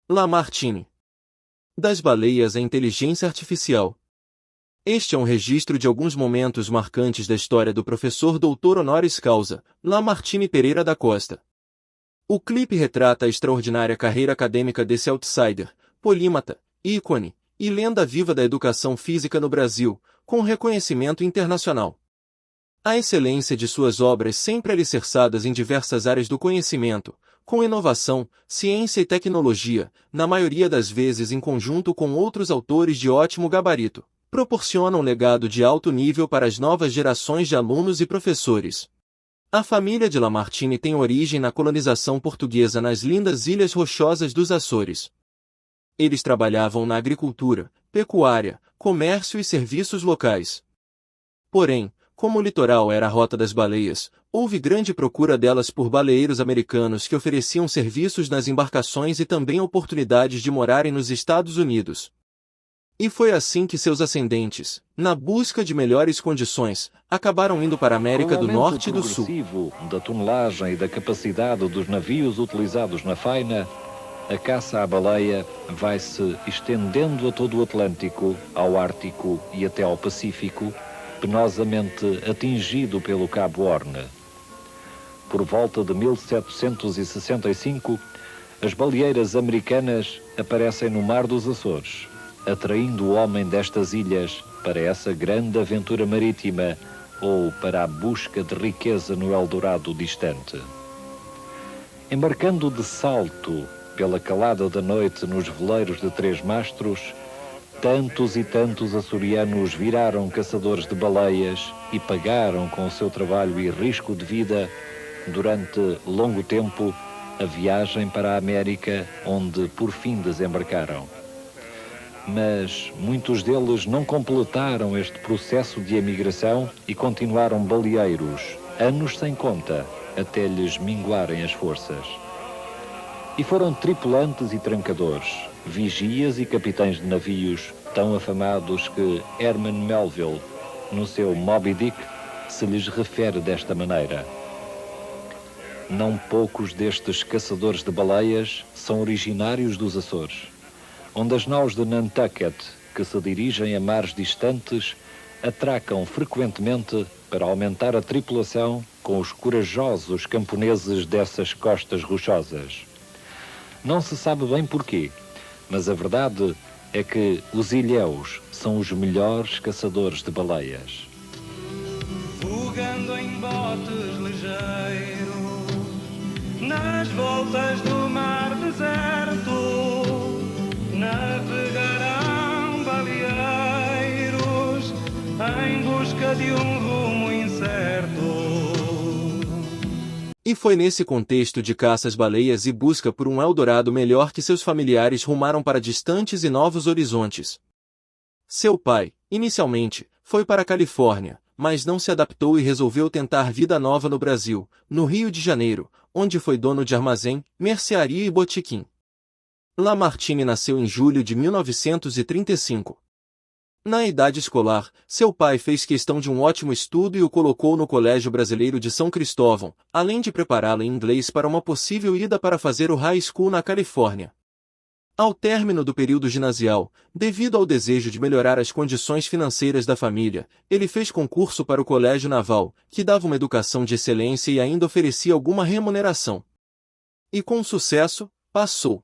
Lamartine. Das baleias à inteligência artificial. Este é um registro de alguns momentos marcantes da história do professor doutor honoris causa, Lamartine Pereira da Costa. O clipe retrata a extraordinária carreira acadêmica desse outsider, polímata, ícone e lenda viva da educação física no Brasil, com reconhecimento internacional. A excelência de suas obras sempre alicerçadas em diversas áreas do conhecimento, com inovação, ciência e tecnologia, na maioria das vezes em conjunto com outros autores de ótimo gabarito, proporciona um legado de alto nível para as novas gerações de alunos e professores. A família de Lamartine tem origem na colonização portuguesa nas lindas Ilhas Rochosas dos Açores. Eles trabalhavam na agricultura, pecuária, comércio e serviços locais. Porém, como o litoral era a rota das baleias, houve grande procura delas por baleeiros americanos que ofereciam serviços nas embarcações e também oportunidades de morarem nos Estados Unidos. E foi assim que seus ascendentes, na busca de melhores condições, acabaram indo para a América do Norte e do Sul. Com o aumento progressivo da tonelagem e da capacidade dos navios utilizados na faina, a caça à baleia vai se estendendo a todo o Atlântico, ao Ártico e até ao Pacífico, penosamente atingido pelo Cabo Horn. Por volta de 1765, as baleeiras americanas aparecem no Mar dos Açores, atraindo o homem destas ilhas para essa grande aventura marítima ou para a busca de riqueza no Eldorado distante. Embarcando de salto pela calada da noite nos veleiros de 3 mastros, tantos e tantos açorianos viraram caçadores de baleias e pagaram com o seu trabalho e risco de vida, durante longo tempo, a viagem para a América, onde por fim desembarcaram. Mas muitos deles não completaram este processo de emigração e continuaram baleeiros, anos sem conta, até lhes minguarem as forças. E foram tripulantes e trancadores, vigias e capitães de navios tão afamados que Herman Melville, no seu Moby Dick, se lhes refere desta maneira. Não poucos destes caçadores de baleias são originários dos Açores, onde as naus de Nantucket, que se dirigem a mares distantes, atracam frequentemente para aumentar a tripulação com os corajosos camponeses dessas costas rochosas. Não se sabe bem porquê, mas a verdade é que os ilhéus são os melhores caçadores de baleias. Fugando em botes ligeiros, nas voltas do mar deserto, navegarão baleeiros em busca de um rumo incerto. E foi nesse contexto de caça às baleias e busca por um Eldorado melhor que seus familiares rumaram para distantes e novos horizontes. Seu pai, inicialmente, foi para a Califórnia, mas não se adaptou e resolveu tentar vida nova no Brasil, no Rio de Janeiro, onde foi dono de armazém, mercearia e botequim. Lamartine nasceu em julho de 1935. Na idade escolar, seu pai fez questão de um ótimo estudo e o colocou no Colégio Brasileiro de São Cristóvão, além de prepará-lo em inglês para uma possível ida para fazer o high school na Califórnia. Ao término do período ginasial, devido ao desejo de melhorar as condições financeiras da família, ele fez concurso para o Colégio Naval, que dava uma educação de excelência e ainda oferecia alguma remuneração. E com sucesso, passou.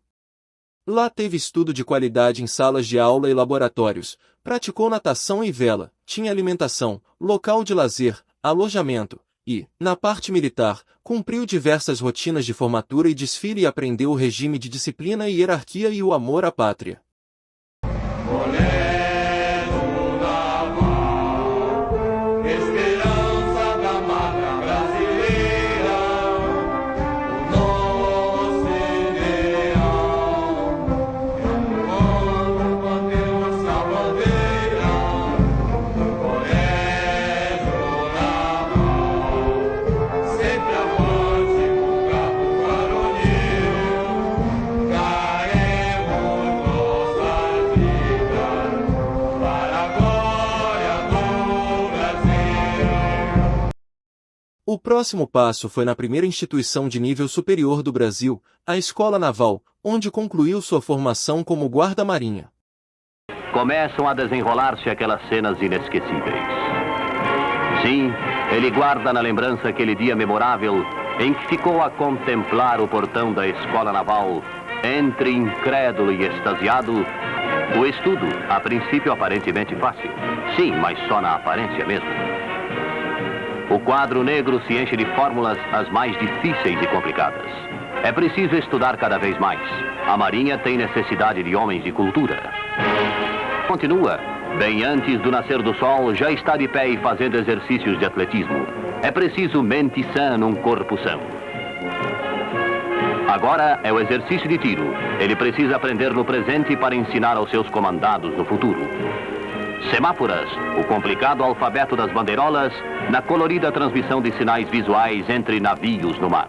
Lá teve estudo de qualidade em salas de aula e laboratórios, praticou natação e vela, tinha alimentação, local de lazer, alojamento, e, na parte militar, cumpriu diversas rotinas de formatura e desfile e aprendeu o regime de disciplina e hierarquia e o amor à pátria. O próximo passo foi na primeira instituição de nível superior do Brasil, a Escola Naval, onde concluiu sua formação como guarda-marinha. Começam a desenrolar-se aquelas cenas inesquecíveis. Sim, ele guarda na lembrança aquele dia memorável em que ficou a contemplar o portão da Escola Naval, entre incrédulo e extasiado. O estudo, a princípio aparentemente fácil. Sim, mas só na aparência mesmo. O quadro negro se enche de fórmulas as mais difíceis e complicadas. É preciso estudar cada vez mais. A Marinha tem necessidade de homens de cultura. Continua. Bem antes do nascer do sol, já está de pé e fazendo exercícios de atletismo. É preciso mente sã num corpo são. Agora é o exercício de tiro. Ele precisa aprender no presente para ensinar aos seus comandados no futuro. Semáforas, o complicado alfabeto das bandeirolas, na colorida transmissão de sinais visuais entre navios no mar.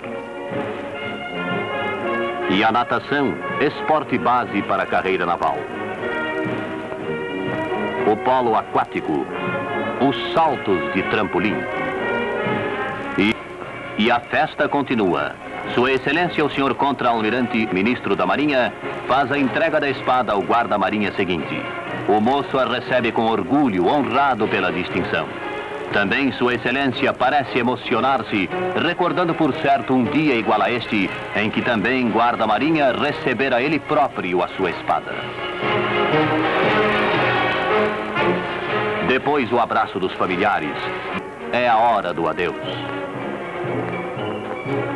E a natação, esporte base para a carreira naval. O polo aquático, os saltos de trampolim. E a festa continua. Sua Excelência, o Sr. Contra-Almirante, Ministro da Marinha, faz a entrega da espada ao guarda-marinha seguinte. O moço a recebe com orgulho, honrado pela distinção. Também Sua Excelência parece emocionar-se, recordando por certo um dia igual a este, em que também guarda-marinha recebera ele próprio a sua espada. Depois o abraço dos familiares. É a hora do adeus.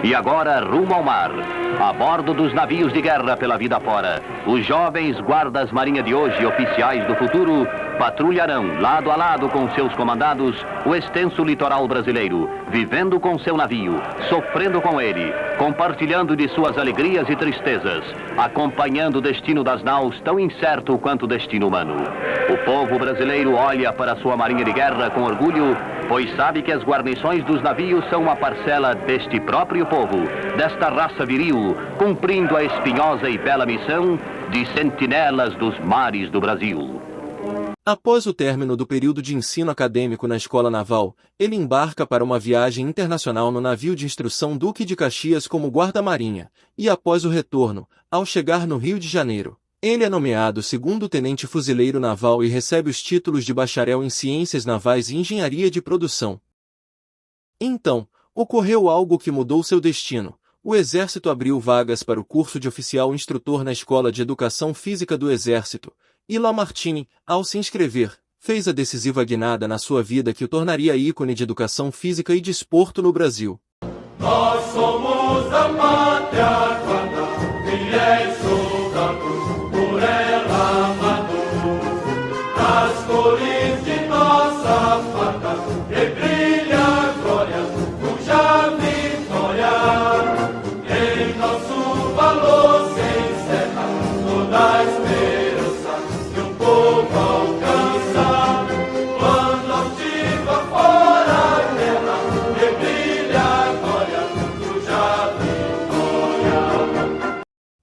E agora, rumo ao mar, a bordo dos navios de guerra pela vida fora, os jovens guardas-marinha de hoje, oficiais do futuro, patrulharão lado a lado com seus comandados o extenso litoral brasileiro, vivendo com seu navio, sofrendo com ele, compartilhando de suas alegrias e tristezas, acompanhando o destino das naus tão incerto quanto o destino humano. O povo brasileiro olha para sua marinha de guerra com orgulho, pois sabe que as guarnições dos navios são uma parcela deste próprio povo, desta raça viril, cumprindo a espinhosa e bela missão de sentinelas dos mares do Brasil. Após o término do período de ensino acadêmico na Escola Naval, ele embarca para uma viagem internacional no navio de instrução Duque de Caxias como guarda-marinha, e após o retorno, ao chegar no Rio de Janeiro, ele é nomeado segundo tenente fuzileiro naval e recebe os títulos de bacharel em Ciências Navais e Engenharia de Produção. Então, ocorreu algo que mudou seu destino. O Exército abriu vagas para o curso de oficial instrutor na Escola de Educação Física do Exército, e Lamartine, ao se inscrever, fez a decisiva guinada na sua vida que o tornaria ícone de educação física e desporto no Brasil. Nós somos a pátria quando fiéis soldados por ela amados. Nas cores de nossa farda e brilha a glória, cuja vitória em nosso valor se encerra toda a esperança.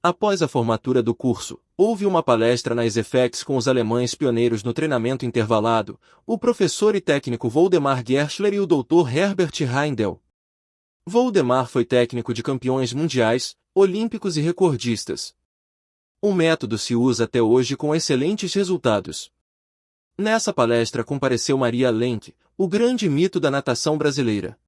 Após a formatura do curso, houve uma palestra na ESEFEX com os alemães pioneiros no treinamento intervalado, o professor e técnico Woldemar Gerschler e o Dr. Herbert Heindel. Woldemar foi técnico de campeões mundiais, olímpicos e recordistas. O método se usa até hoje com excelentes resultados. Nessa palestra compareceu Maria Lenk, o grande mito da natação brasileira.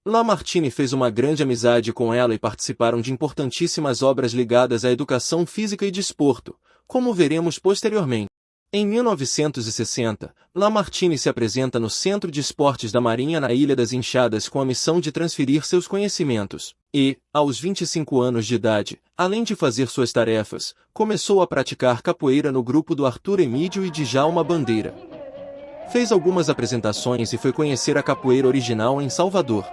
Lamartine fez uma grande amizade com ela e participaram de importantíssimas obras ligadas à educação física e desporto, como veremos posteriormente. Em 1960, Lamartine se apresenta no Centro de Esportes da Marinha na Ilha das Enxadas com a missão de transferir seus conhecimentos, e, aos 25 anos de idade, além de fazer suas tarefas, começou a praticar capoeira no grupo do Arthur Emídio e Djalma Bandeira. Fez algumas apresentações e foi conhecer a capoeira original em Salvador.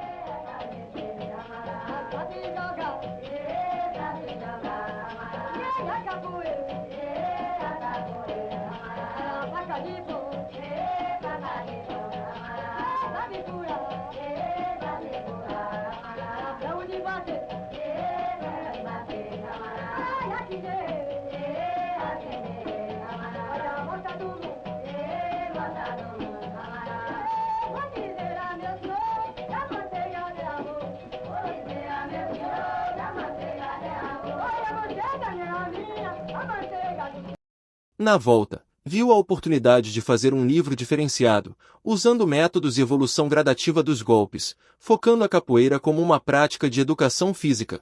Na volta, viu a oportunidade de fazer um livro diferenciado, usando métodos e evolução gradativa dos golpes, focando a capoeira como uma prática de educação física.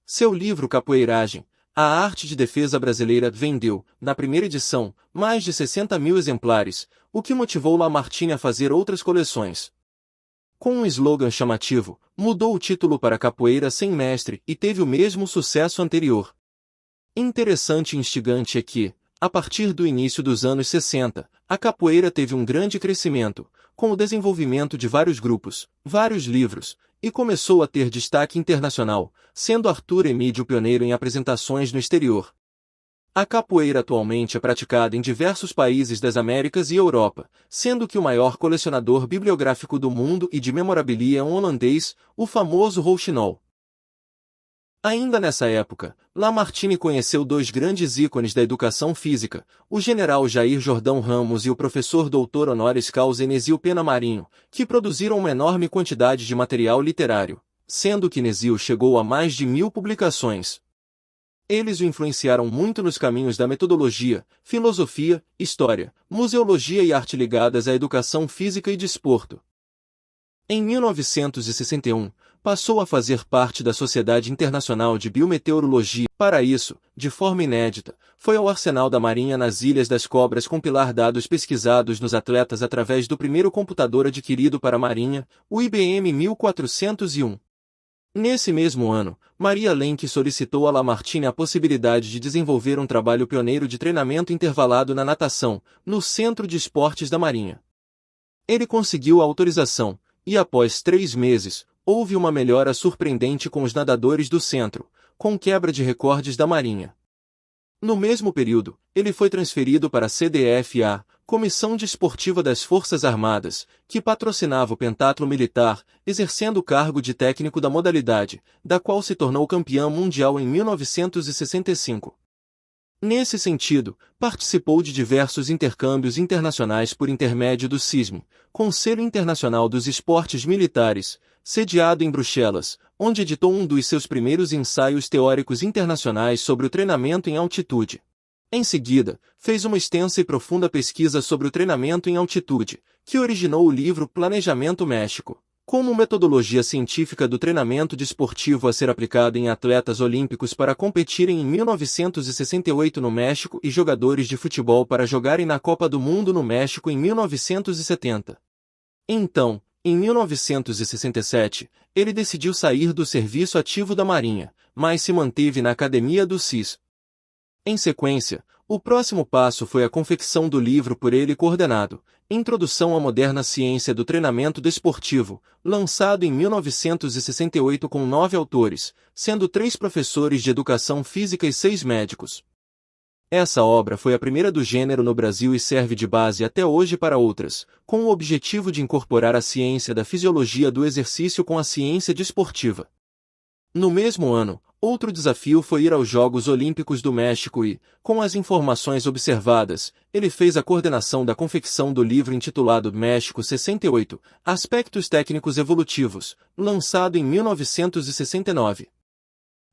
Seu livro Capoeiragem, A Arte de Defesa Brasileira, vendeu, na primeira edição, mais de 60.000 exemplares, o que motivou Lamartine a fazer outras coleções. Com um slogan chamativo, mudou o título para Capoeira Sem Mestre e teve o mesmo sucesso anterior. Interessante e instigante é que, a partir do início dos anos 60, a capoeira teve um grande crescimento, com o desenvolvimento de vários grupos, vários livros, e começou a ter destaque internacional, sendo Arthur Emídio pioneiro em apresentações no exterior. A capoeira atualmente é praticada em diversos países das Américas e Europa, sendo que o maior colecionador bibliográfico do mundo e de memorabilia é um holandês, o famoso Rouxinol. Ainda nessa época, Lamartine conheceu dois grandes ícones da educação física, o general Jair Jordão Ramos e o professor doutor honoris causa Enesio Pena Marinho, que produziram uma enorme quantidade de material literário, sendo que Enesio chegou a mais de 1000 publicações. Eles o influenciaram muito nos caminhos da metodologia, filosofia, história, museologia e arte ligadas à educação física e desporto. Em 1961, passou a fazer parte da Sociedade Internacional de Biometeorologia. Para isso, de forma inédita, foi ao arsenal da Marinha nas Ilhas das Cobras compilar dados pesquisados nos atletas através do primeiro computador adquirido para a Marinha, o IBM 1401. Nesse mesmo ano, Maria Lenk solicitou a Lamartine a possibilidade de desenvolver um trabalho pioneiro de treinamento intervalado na natação, no Centro de Esportes da Marinha. Ele conseguiu a autorização, e após 3 meses, houve uma melhora surpreendente com os nadadores do centro, com quebra de recordes da Marinha. No mesmo período, ele foi transferido para a CDFA, Comissão Desportiva das Forças Armadas, que patrocinava o pentatlo militar, exercendo o cargo de técnico da modalidade, da qual se tornou campeão mundial em 1965. Nesse sentido, participou de diversos intercâmbios internacionais por intermédio do CISM, Conselho Internacional dos Esportes Militares, sediado em Bruxelas, onde editou um dos seus primeiros ensaios teóricos internacionais sobre o treinamento em altitude. Em seguida, fez uma extensa e profunda pesquisa sobre o treinamento em altitude, que originou o livro Planejamento México, como metodologia científica do treinamento desportivo a ser aplicado em atletas olímpicos para competirem em 1968 no México e jogadores de futebol para jogarem na Copa do Mundo no México em 1970. Então, em 1967, ele decidiu sair do serviço ativo da Marinha, mas se manteve na academia do CIS. Em sequência, o próximo passo foi a confecção do livro por ele coordenado, Introdução à Moderna Ciência do Treinamento Desportivo, lançado em 1968 com 9 autores, sendo 3 professores de educação física e 6 médicos. Essa obra foi a primeira do gênero no Brasil e serve de base até hoje para outras, com o objetivo de incorporar a ciência da fisiologia do exercício com a ciência desportiva. No mesmo ano, outro desafio foi ir aos Jogos Olímpicos do México e, com as informações observadas, ele fez a coordenação da confecção do livro intitulado México 68, Aspectos Técnicos Evolutivos, lançado em 1969.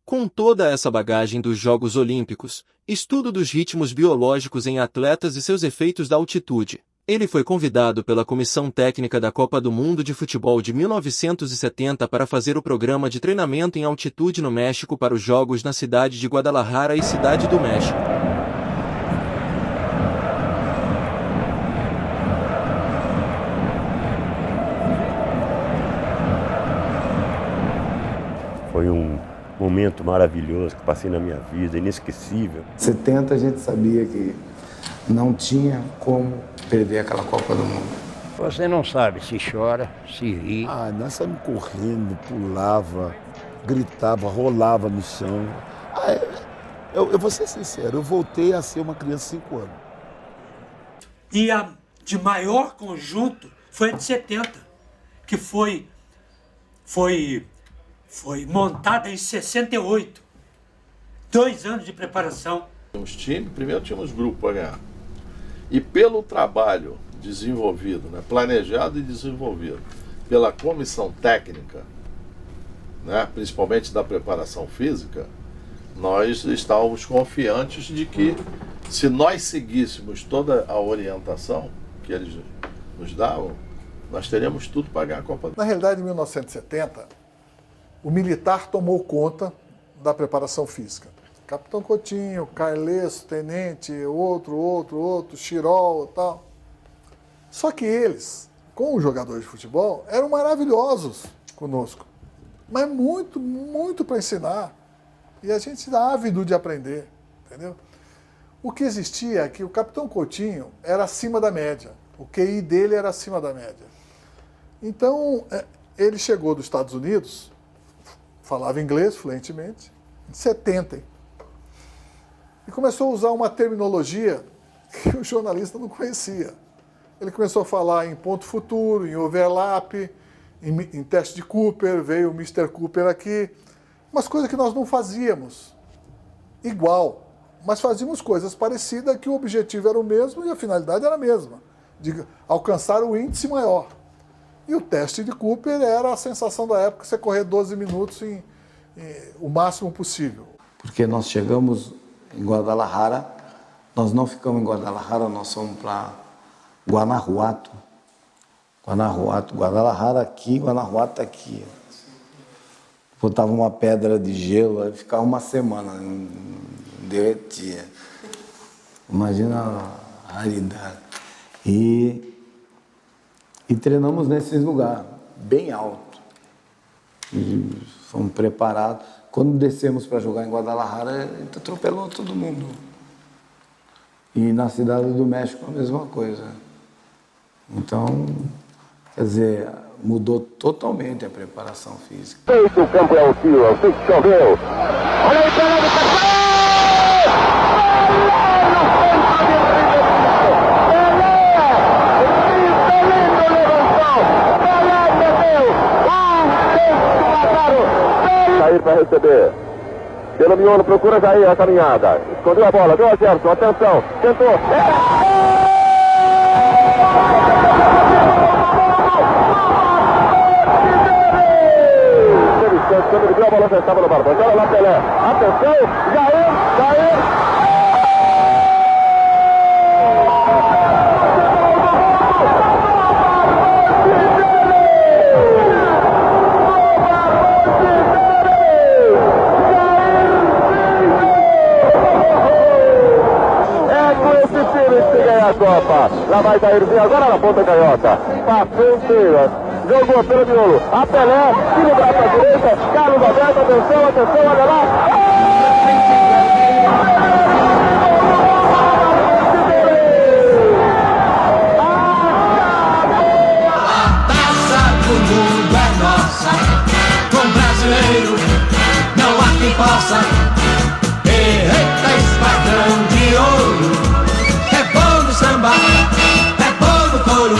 Com toda essa bagagem dos Jogos Olímpicos, estudo dos ritmos biológicos em atletas e seus efeitos da altitude, ele foi convidado pela Comissão Técnica da Copa do Mundo de Futebol de 1970 para fazer o programa de treinamento em altitude no México para os Jogos na cidade de Guadalajara e Cidade do México. Foi um momento maravilhoso que passei na minha vida, inesquecível. 70 a gente sabia que não tinha como perder aquela Copa do Mundo. Você não sabe se chora, se ri. Nós saímos correndo, pulava, gritava, rolava no chão. Eu vou ser sincero, eu voltei a ser uma criança de 5 anos. E a de maior conjunto foi a de 70, que foi montada em 68. 2 anos de preparação. Os times, primeiro tínhamos grupo para ganhar. E pelo trabalho desenvolvido, planejado e desenvolvido pela comissão técnica, principalmente da preparação física, nós estávamos confiantes de que, se nós seguíssemos toda a orientação que eles nos davam, nós teríamos tudo para ganhar a Copa do Mundo. Na realidade, em 1970, o militar tomou conta da preparação física. Capitão Coutinho, Carlesso, Tenente, outro, Chirol e tal. Só que eles, como jogadores de futebol, eram maravilhosos conosco. Mas muito para ensinar. E a gente era ávido de aprender, entendeu? O que existia é que o Capitão Coutinho era acima da média. O QI dele era acima da média. Então, ele chegou dos Estados Unidos, falava inglês fluentemente, em 70. E começou a usar uma terminologia que o jornalista não conhecia. Ele começou a falar em ponto futuro, em overlap, em teste de Cooper, veio o Mr. Cooper aqui. Umas coisas que nós não fazíamos igual, mas fazíamos coisas parecidas, que o objetivo era o mesmo e a finalidade era a mesma, de alcançar o índice maior. E o teste de Cooper era a sensação da época, você correr 12 minutos o máximo possível. Porque nós chegamos em Guadalajara, nós não ficamos em Guadalajara, nós fomos para Guanajuato. Guadalajara aqui, Guanajuato aqui. Botava uma pedra de gelo, aí ficava uma semana, não derretia. Imagina a raridade. E treinamos nesses lugares, bem alto. E fomos preparados. Quando descemos para jogar em Guadalajara, a gente atropelou todo mundo. E na Cidade do México a mesma coisa. Então, quer dizer, mudou totalmente a preparação física. Feito, o campo é o fio, é o que choveu. Olha aí, Pelé do Pelé! Jair para receber. Pelo miolo, procura Jair a caminhada. Escondeu a bola, deu a Gerson, atenção, tentou. Quando ele viu a bola já estava no barbante. Olha lá, Pelé. Atenção, Jair. É com esse time que ganha a Copa. Lá vai Jairzinho, agora na ponta canhota. Passou inteira. Jogou pelo miolo, a Pelé, tira o braço à direita, Carlos Alberto, atenção, olha lá. A taça do mundo é nossa, com brasileiro não há quem possa. Eita, esquadrão de ouro, é bom no samba, é bom no couro.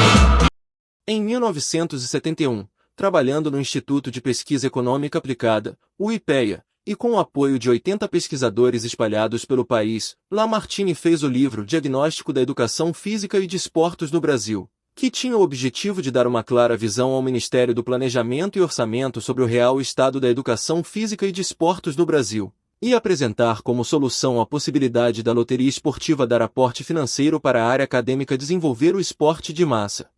Em 1971, trabalhando no Instituto de Pesquisa Econômica Aplicada, o IPEA, e com o apoio de 80 pesquisadores espalhados pelo país, Lamartine fez o livro Diagnóstico da Educação Física e de Esportes no Brasil, que tinha o objetivo de dar uma clara visão ao Ministério do Planejamento e Orçamento sobre o real estado da educação física e de esportes no Brasil, e apresentar como solução a possibilidade da loteria esportiva dar aporte financeiro para a área acadêmica desenvolver o esporte de massa,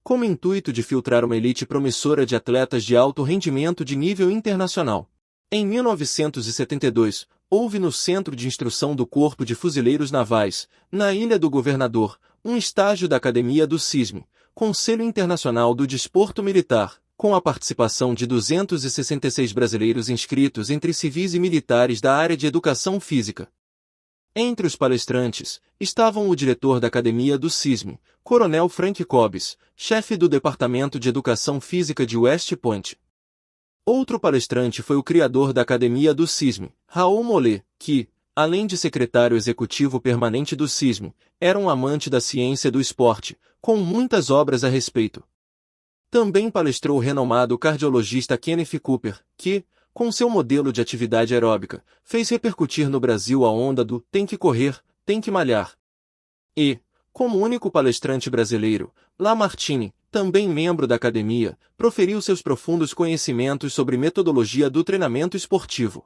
como intuito de filtrar uma elite promissora de atletas de alto rendimento de nível internacional. Em 1972, houve no Centro de Instrução do Corpo de Fuzileiros Navais, na Ilha do Governador, um estágio da Academia do CISM, Conselho Internacional do Desporto Militar, com a participação de 266 brasileiros inscritos entre civis e militares da área de educação física. Entre os palestrantes, estavam o diretor da Academia do CISM, Coronel Frank Cobbs, chefe do Departamento de Educação Física de West Point. Outro palestrante foi o criador da Academia do CISM, Raul Mollet, que, além de secretário executivo permanente do CISM, era um amante da ciência do esporte, com muitas obras a respeito. Também palestrou o renomado cardiologista Kenneth Cooper, que, com seu modelo de atividade aeróbica, fez repercutir no Brasil a onda do tem que correr, tem que malhar. E, como único palestrante brasileiro, Lamartine, também membro da academia, proferiu seus profundos conhecimentos sobre metodologia do treinamento esportivo.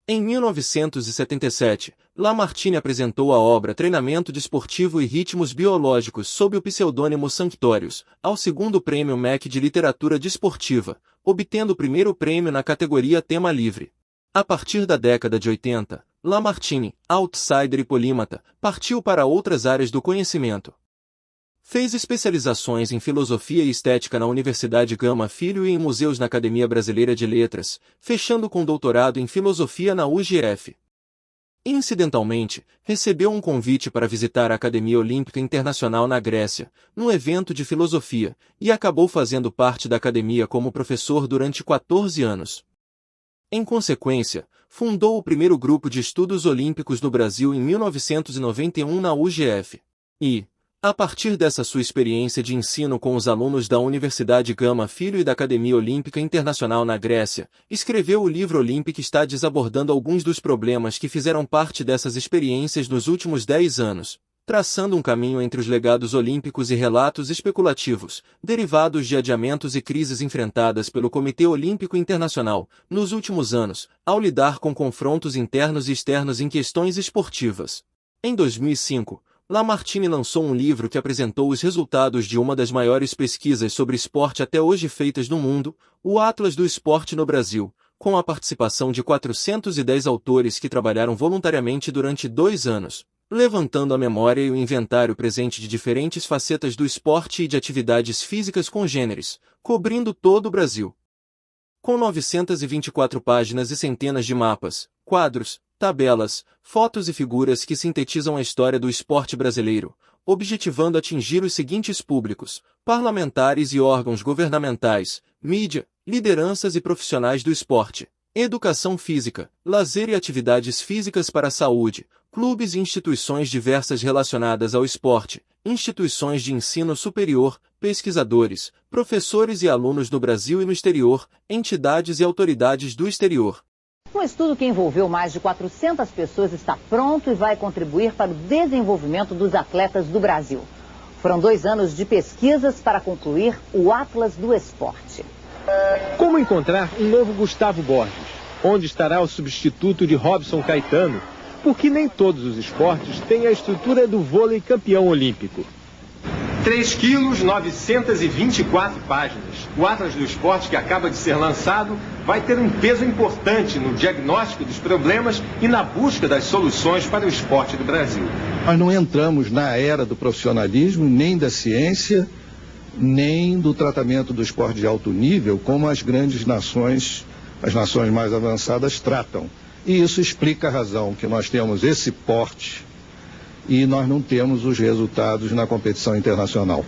Em 1977, Lamartine apresentou a obra Treinamento Desportivo e Ritmos Biológicos sob o pseudônimo Sanctorius, ao segundo prêmio MEC de Literatura Desportiva, obtendo o primeiro prêmio na categoria Tema Livre. A partir da década de 80, Lamartine, outsider e polímata, partiu para outras áreas do conhecimento. Fez especializações em Filosofia e Estética na Universidade Gama Filho e em Museus na Academia Brasileira de Letras, fechando com doutorado em Filosofia na UGF. Incidentalmente, recebeu um convite para visitar a Academia Olímpica Internacional na Grécia, num evento de filosofia, e acabou fazendo parte da academia como professor durante 14 anos. Em consequência, fundou o primeiro grupo de estudos olímpicos no Brasil em 1991 na UGF. E, a partir dessa sua experiência de ensino com os alunos da Universidade Gama Filho e da Academia Olímpica Internacional na Grécia, escreveu o livro Olympic Studies abordando alguns dos problemas que fizeram parte dessas experiências nos últimos 10 anos, traçando um caminho entre os legados olímpicos e relatos especulativos, derivados de adiamentos e crises enfrentadas pelo Comitê Olímpico Internacional, nos últimos anos, ao lidar com confrontos internos e externos em questões esportivas. Em 2005, Lamartine lançou um livro que apresentou os resultados de uma das maiores pesquisas sobre esporte até hoje feitas no mundo, o Atlas do Esporte no Brasil, com a participação de 410 autores que trabalharam voluntariamente durante 2 anos, levantando a memória e o inventário presente de diferentes facetas do esporte e de atividades físicas congêneres, cobrindo todo o Brasil. Com 924 páginas e centenas de mapas, quadros, tabelas, fotos e figuras que sintetizam a história do esporte brasileiro, objetivando atingir os seguintes públicos: parlamentares e órgãos governamentais, mídia, lideranças e profissionais do esporte, educação física, lazer e atividades físicas para a saúde, clubes e instituições diversas relacionadas ao esporte, instituições de ensino superior, pesquisadores, professores e alunos no Brasil e no exterior, entidades e autoridades do exterior. Um estudo que envolveu mais de 400 pessoas está pronto e vai contribuir para o desenvolvimento dos atletas do Brasil. Foram 2 anos de pesquisas para concluir o Atlas do Esporte. Como encontrar um novo Gustavo Borges? Onde estará o substituto de Robson Caetano? Porque nem todos os esportes têm a estrutura do vôlei campeão olímpico. 3 quilos, 924 páginas. O Atlas do Esporte, que acaba de ser lançado, vai ter um peso importante no diagnóstico dos problemas e na busca das soluções para o esporte do Brasil. Nós não entramos na era do profissionalismo, nem da ciência, nem do tratamento do esporte de alto nível, como as grandes nações, as nações mais avançadas tratam. E isso explica a razão que nós temos esse porte e nós não temos os resultados na competição internacional.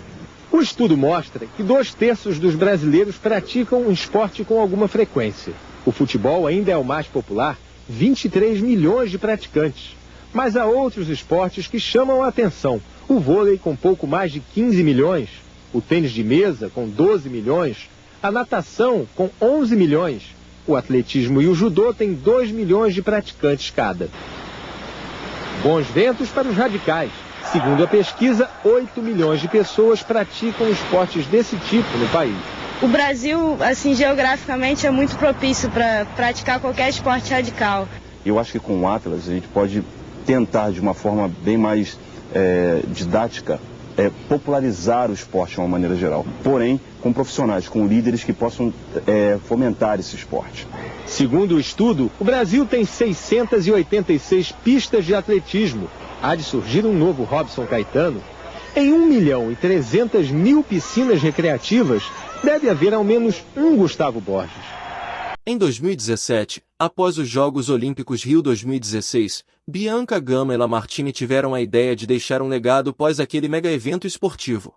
O estudo mostra que 2/3 dos brasileiros praticam um esporte com alguma frequência. O futebol ainda é o mais popular, 23 milhões de praticantes. Mas há outros esportes que chamam a atenção. O vôlei com pouco mais de 15 milhões, o tênis de mesa com 12 milhões, a natação com 11 milhões, o atletismo e o judô têm 2 milhões de praticantes cada. Bons ventos para os radicais. Segundo a pesquisa, 8 milhões de pessoas praticam esportes desse tipo no país. O Brasil, assim, geograficamente é muito propício para praticar qualquer esporte radical. Eu acho que com o Atlas a gente pode tentar, de uma forma bem mais didática, popularizar o esporte de uma maneira geral. Porém, com profissionais, com líderes que possam fomentar esse esporte. Segundo o estudo, o Brasil tem 686 pistas de atletismo. Há de surgir um novo Robson Caetano. Em 1.300.000 piscinas recreativas, deve haver ao menos um Gustavo Borges. Em 2017, após os Jogos Olímpicos Rio 2016, Bianca Gama e Lamartine tiveram a ideia de deixar um legado pós aquele mega-evento esportivo.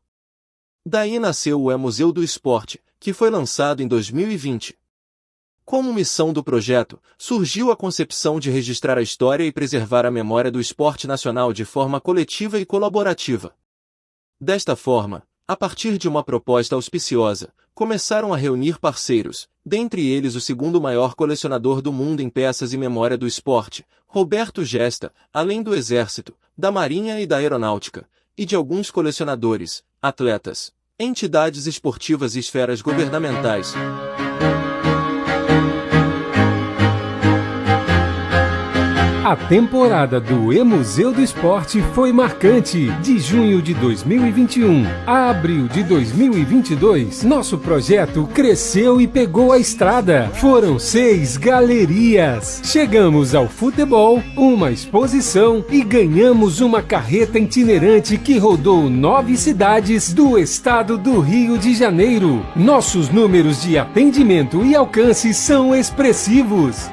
Daí nasceu o Museu do Esporte, que foi lançado em 2020. Como missão do projeto, surgiu a concepção de registrar a história e preservar a memória do esporte nacional de forma coletiva e colaborativa. Desta forma, a partir de uma proposta auspiciosa, começaram a reunir parceiros, dentre eles o segundo maior colecionador do mundo em peças e memória do esporte, Roberto Gesta, além do Exército, da Marinha e da Aeronáutica, e de alguns colecionadores, atletas, entidades esportivas e esferas governamentais. A temporada do E-Museu do Esporte foi marcante. De junho de 2021 a abril de 2022, nosso projeto cresceu e pegou a estrada. Foram 6 galerias. Chegamos ao futebol, uma exposição e ganhamos uma carreta itinerante que rodou 9 cidades do estado do Rio de Janeiro. Nossos números de atendimento e alcance são expressivos.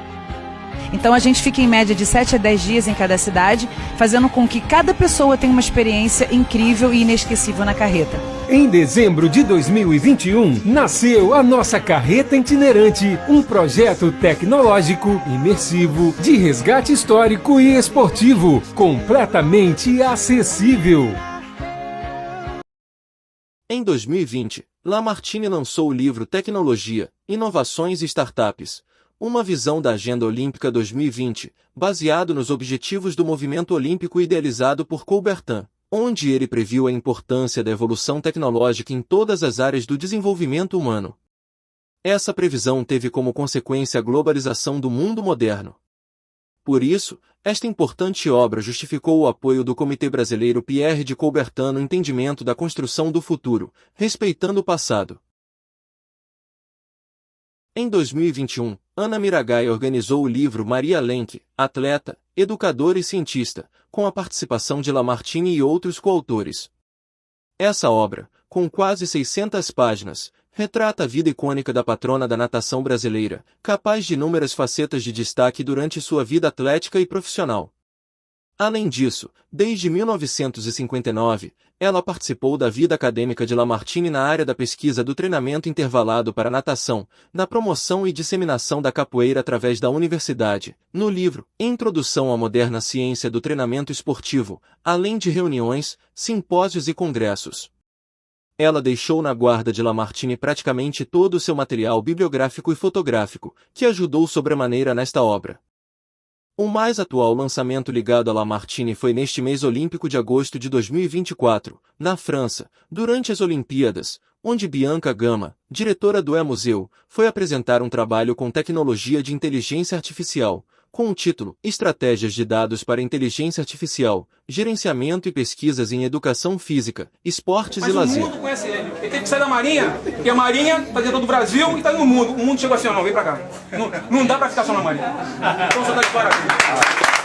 Então a gente fica em média de 7 a 10 dias em cada cidade, fazendo com que cada pessoa tenha uma experiência incrível e inesquecível na carreta. Em dezembro de 2021, nasceu a nossa carreta itinerante, um projeto tecnológico, imersivo, de resgate histórico e esportivo, completamente acessível. Em 2020, Lamartine lançou o livro Tecnologia, Inovações e Startups, uma visão da Agenda Olímpica 2020, baseado nos objetivos do movimento olímpico idealizado por Coubertin, onde ele previu a importância da evolução tecnológica em todas as áreas do desenvolvimento humano. Essa previsão teve como consequência a globalização do mundo moderno. Por isso, esta importante obra justificou o apoio do Comitê Brasileiro Pierre de Coubertin no entendimento da construção do futuro, respeitando o passado. Em 2021, Ana Miragai organizou o livro Maria Lenk, atleta, educadora e cientista, com a participação de Lamartine e outros coautores. Essa obra, com quase 600 páginas, retrata a vida icônica da patrona da natação brasileira, capaz de inúmeras facetas de destaque durante sua vida atlética e profissional. Além disso, desde 1959, ela participou da vida acadêmica de Lamartine na área da pesquisa do treinamento intervalado para natação, na promoção e disseminação da capoeira através da universidade, no livro Introdução à Moderna Ciência do Treinamento Esportivo, além de reuniões, simpósios e congressos. Ela deixou na guarda de Lamartine praticamente todo o seu material bibliográfico e fotográfico, que ajudou sobremaneira nesta obra. O mais atual lançamento ligado a Lamartine foi neste mês olímpico de agosto de 2024, na França, durante as Olimpíadas, onde Bianca Gama, diretora do E-Museu, foi apresentar um trabalho com tecnologia de inteligência artificial, com o título Estratégias de Dados para Inteligência Artificial, Gerenciamento e Pesquisas em Educação Física, Esportes e Lazer. Mas o mundo conhece ele. Ele teve que sair da Marinha, porque a Marinha está dentro do Brasil e está no mundo. O mundo chegou assim, não, vem pra cá. Não dá pra ficar só na Marinha. Então, só dá de parabéns.